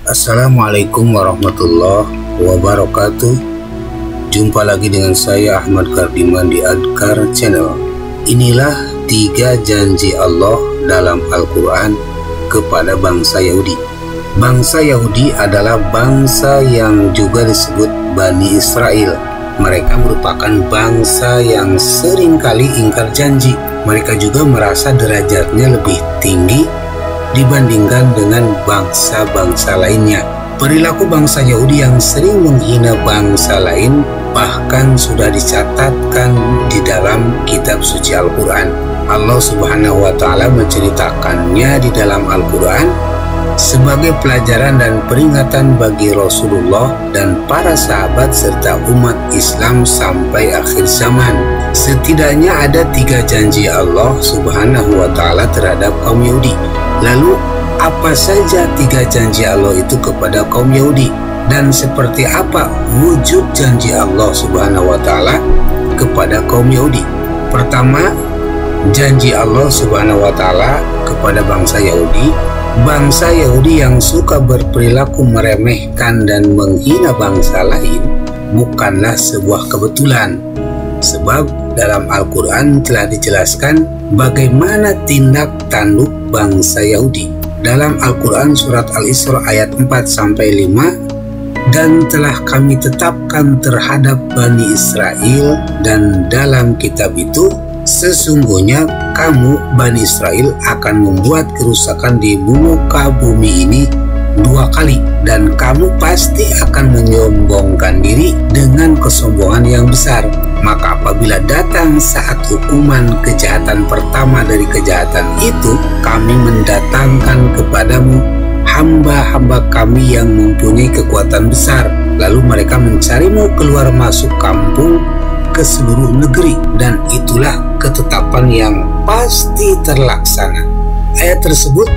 Assalamualaikum warahmatullahi wabarakatuh. Jumpa lagi dengan saya Ahmad Kardiman di Adkar Channel. Inilah 3 janji Allah dalam Al-Quran kepada bangsa Yahudi. Bangsa Yahudi adalah bangsa yang juga disebut Bani Israel. Mereka merupakan bangsa yang seringkali ingkar janji. Mereka juga merasa derajatnya lebih tinggi dibandingkan dengan bangsa-bangsa lainnya. Perilaku bangsa Yahudi yang sering menghina bangsa lain bahkan sudah dicatatkan di dalam kitab suci Al-Quran. Allah Subhanahu wa Ta'ala menceritakannya di dalam Al-Quran sebagai pelajaran dan peringatan bagi Rasulullah dan para sahabat serta umat Islam sampai akhir zaman. Setidaknya ada 3 janji Allah Subhanahu wa Ta'ala terhadap kaum Yahudi. Lalu apa saja 3 janji Allah itu kepada kaum Yahudi, dan seperti apa wujud janji Allah Subhanahu wa Ta'ala kepada kaum Yahudi? Pertama, janji Allah Subhanahu wa Ta'ala kepada bangsa Yahudi. Bangsa Yahudi yang suka berperilaku meremehkan dan menghina bangsa lain bukanlah sebuah kebetulan, sebab dalam Al-Quran telah dijelaskan bagaimana tindak tanduk bangsa Yahudi. Dalam Al-Quran surat Al-Isra ayat 4-5, dan telah kami tetapkan terhadap Bani Israel dan dalam kitab itu, sesungguhnya kamu Bani Israel akan membuat kerusakan di muka bumi ini 2 kali, dan kamu pasti akan menyombongkan diri dengan kesombongan yang besar. Maka apabila datang saat hukuman kejahatan pertama dari kejahatan itu, kami mendatangkan kepadamu hamba-hamba kami yang mempunyai kekuatan besar. Lalu mereka mencarimu keluar masuk kampung ke seluruh negeri, dan itulah ketetapan yang pasti terlaksana. Ayat tersebut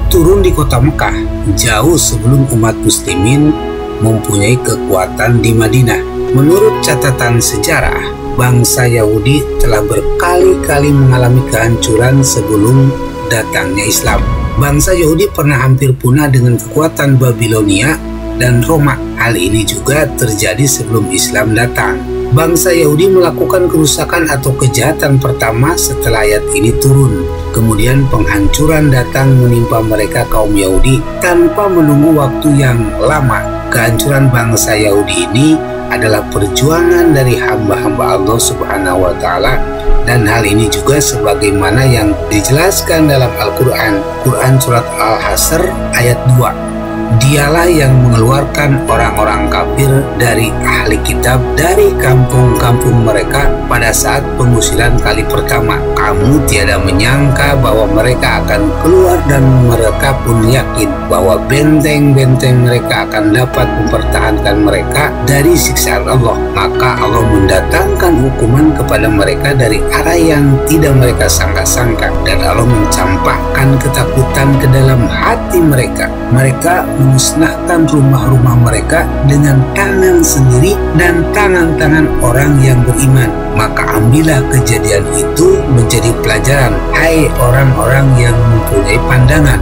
turun di kota Mekah jauh sebelum umat muslimin mempunyai kekuatan di Madinah. Menurut catatan sejarah, bangsa Yahudi telah berkali-kali mengalami kehancuran sebelum datangnya Islam. Bangsa Yahudi pernah hampir punah dengan kekuatan Babilonia dan Roma. Hal ini juga terjadi sebelum Islam datang. Bangsa Yahudi melakukan kerusakan atau kejahatan pertama setelah ayat ini turun. Kemudian penghancuran datang menimpa mereka kaum Yahudi tanpa menunggu waktu yang lama. Kehancuran bangsa Yahudi ini adalah perjuangan dari hamba-hamba Allah Subhanahu wa Ta'ala, dan hal ini juga sebagaimana yang dijelaskan dalam Al-Quran. Quran surat Al-Hasr ayat 2. Dialah yang mengeluarkan orang-orang kafir dari ahli kitab dari kampung-kampung mereka pada saat pengusiran kali pertama. Kamu tiada menyangka bahwa mereka akan keluar, dan mereka pun yakin bahwa benteng-benteng mereka akan dapat mempertahankan mereka dari siksaan Allah. Maka Allah mendatangkan hukuman kepada mereka dari arah yang tidak mereka sangka-sangka, dan Allah mencampakkan ketakutan ke dalam hati mereka. Mereka memusnahkan rumah-rumah mereka dengan tangan sendiri dan tangan-tangan orang yang beriman. Maka ambillah kejadian itu menjadi pelajaran, hai orang-orang yang mempunyai pandangan.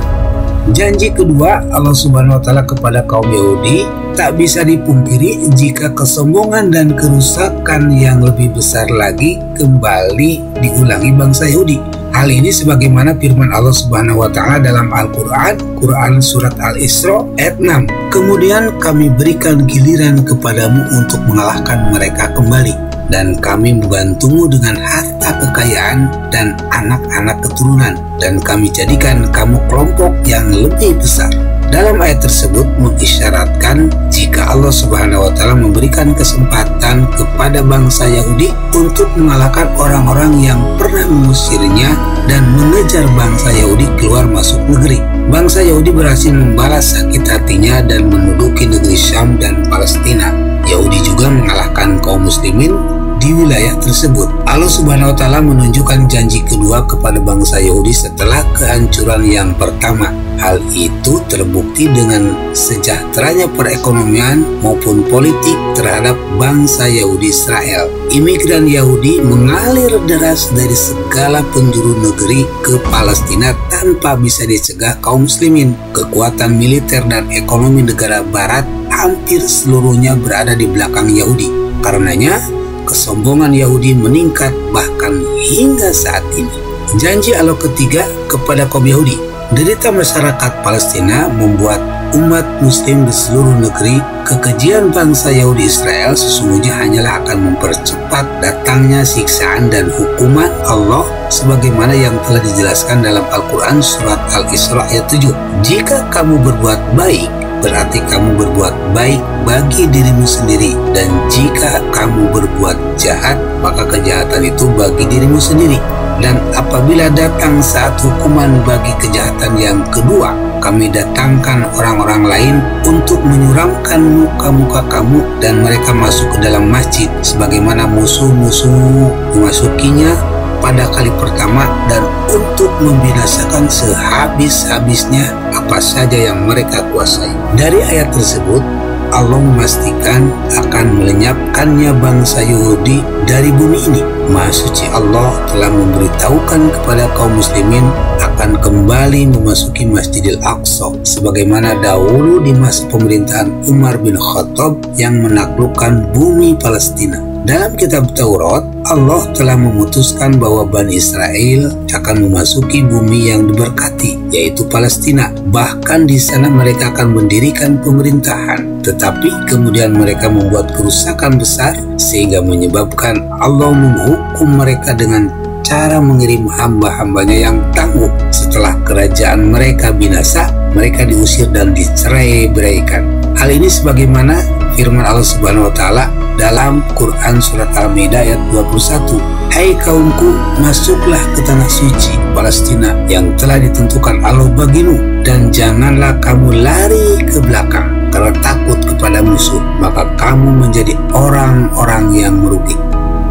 Janji kedua Allah Subhanahu wa Ta'ala kepada kaum Yahudi tak bisa dipungkiri jika kesombongan dan kerusakan yang lebih besar lagi kembali diulangi bangsa Yahudi. Hal ini sebagaimana firman Allah Subhanahu wa Ta'ala dalam Al-Quran, Quran surat Al-Isra ayat 6. Kemudian kami berikan giliran kepadamu untuk mengalahkan mereka kembali, dan kami membantumu dengan harta kekayaan dan anak-anak keturunan, dan kami jadikan kamu kelompok yang lebih besar. Dalam ayat tersebut mengisyaratkan jika Allah Subhanahu wa Ta'ala memberikan kesempatan kepada bangsa Yahudi untuk mengalahkan orang-orang yang pernah mengusirnya dan mengejar bangsa Yahudi keluar masuk negeri. Bangsa Yahudi berhasil membalas sakit hatinya dan menduduki negeri Syam dan Palestina. Yahudi juga mengalahkan kaum muslimin di wilayah tersebut. Allah Subhanahu wa Ta'ala menunjukkan janji kedua kepada bangsa Yahudi setelah kehancuran yang pertama. Hal itu terbukti dengan sejahteranya perekonomian maupun politik terhadap bangsa Yahudi Israel. Imigran Yahudi mengalir deras dari segala penjuru negeri ke Palestina tanpa bisa dicegah kaum muslimin. Kekuatan militer dan ekonomi negara barat hampir seluruhnya berada di belakang Yahudi. Karenanya, kesombongan Yahudi meningkat bahkan hingga saat ini. Janji Allah ketiga kepada kaum Yahudi. Derita masyarakat Palestina membuat umat muslim di seluruh negeri. Kekejian bangsa Yahudi Israel sesungguhnya hanyalah akan mempercepat datangnya siksaan dan hukuman Allah sebagaimana yang telah dijelaskan dalam Al-Quran surat Al-Isra ayat 7. Jika kamu berbuat baik, berarti kamu berbuat baik bagi dirimu sendiri, dan jika kamu berbuat jahat, maka kejahatan itu bagi dirimu sendiri. Dan apabila datang saat hukuman bagi kejahatan yang kedua, kami datangkan orang-orang lain untuk menyuramkan muka-muka kamu, dan mereka masuk ke dalam masjid sebagaimana musuh-musuh memasukinya pada kali pertama, dan untuk membinasakan sehabis-habisnya apa saja yang mereka kuasai. Dari ayat tersebut, Allah memastikan akan melenyapkannya bangsa Yahudi dari bumi ini. Maha Suci Allah telah memberitahukan kepada kaum muslimin akan kembali memasuki Masjidil Aqsa sebagaimana dahulu di masa pemerintahan Umar bin Khattab yang menaklukkan bumi Palestina. Dalam kitab Taurat, Allah telah memutuskan bahwa Bani Israel akan memasuki bumi yang diberkati, yaitu Palestina. Bahkan di sana mereka akan mendirikan pemerintahan. Tetapi kemudian mereka membuat kerusakan besar sehingga menyebabkan Allah menghukum mereka dengan cara mengirim hamba-hambanya yang tangguh. Setelah kerajaan mereka binasa, mereka diusir dan dicerai-beraikan. Hal ini sebagaimana firman Allah Subhanahu wa Ta'ala dalam Quran surat Al-Maidah ayat 21. Hai kaumku, masuklah ke tanah suci Palestina yang telah ditentukan Allah bagimu, dan janganlah kamu lari ke belakang karena takut kepada musuh, maka kamu menjadi orang-orang yang merugi.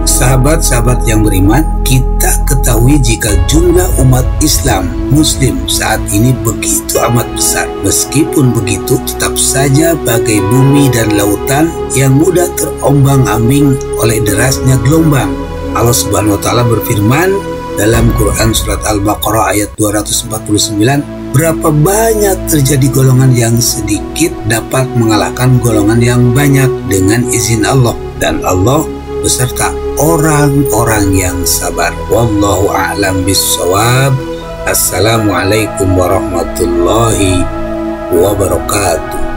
Sahabat-sahabat yang beriman, kita ketahui jika jumlah umat Islam Muslim saat ini begitu amat besar. Meskipun begitu, tetap saja bagai bumi dan lautan yang mudah terombang-ambing oleh derasnya gelombang. Allah Subhanahu wa Ta'ala berfirman dalam Quran surat Al-Baqarah ayat 249, berapa banyak terjadi golongan yang sedikit dapat mengalahkan golongan yang banyak dengan izin Allah, dan Allah beserta orang-orang yang sabar. Wallahu a'lam bissawab. Assalamualaikum warahmatullahi wabarakatuh.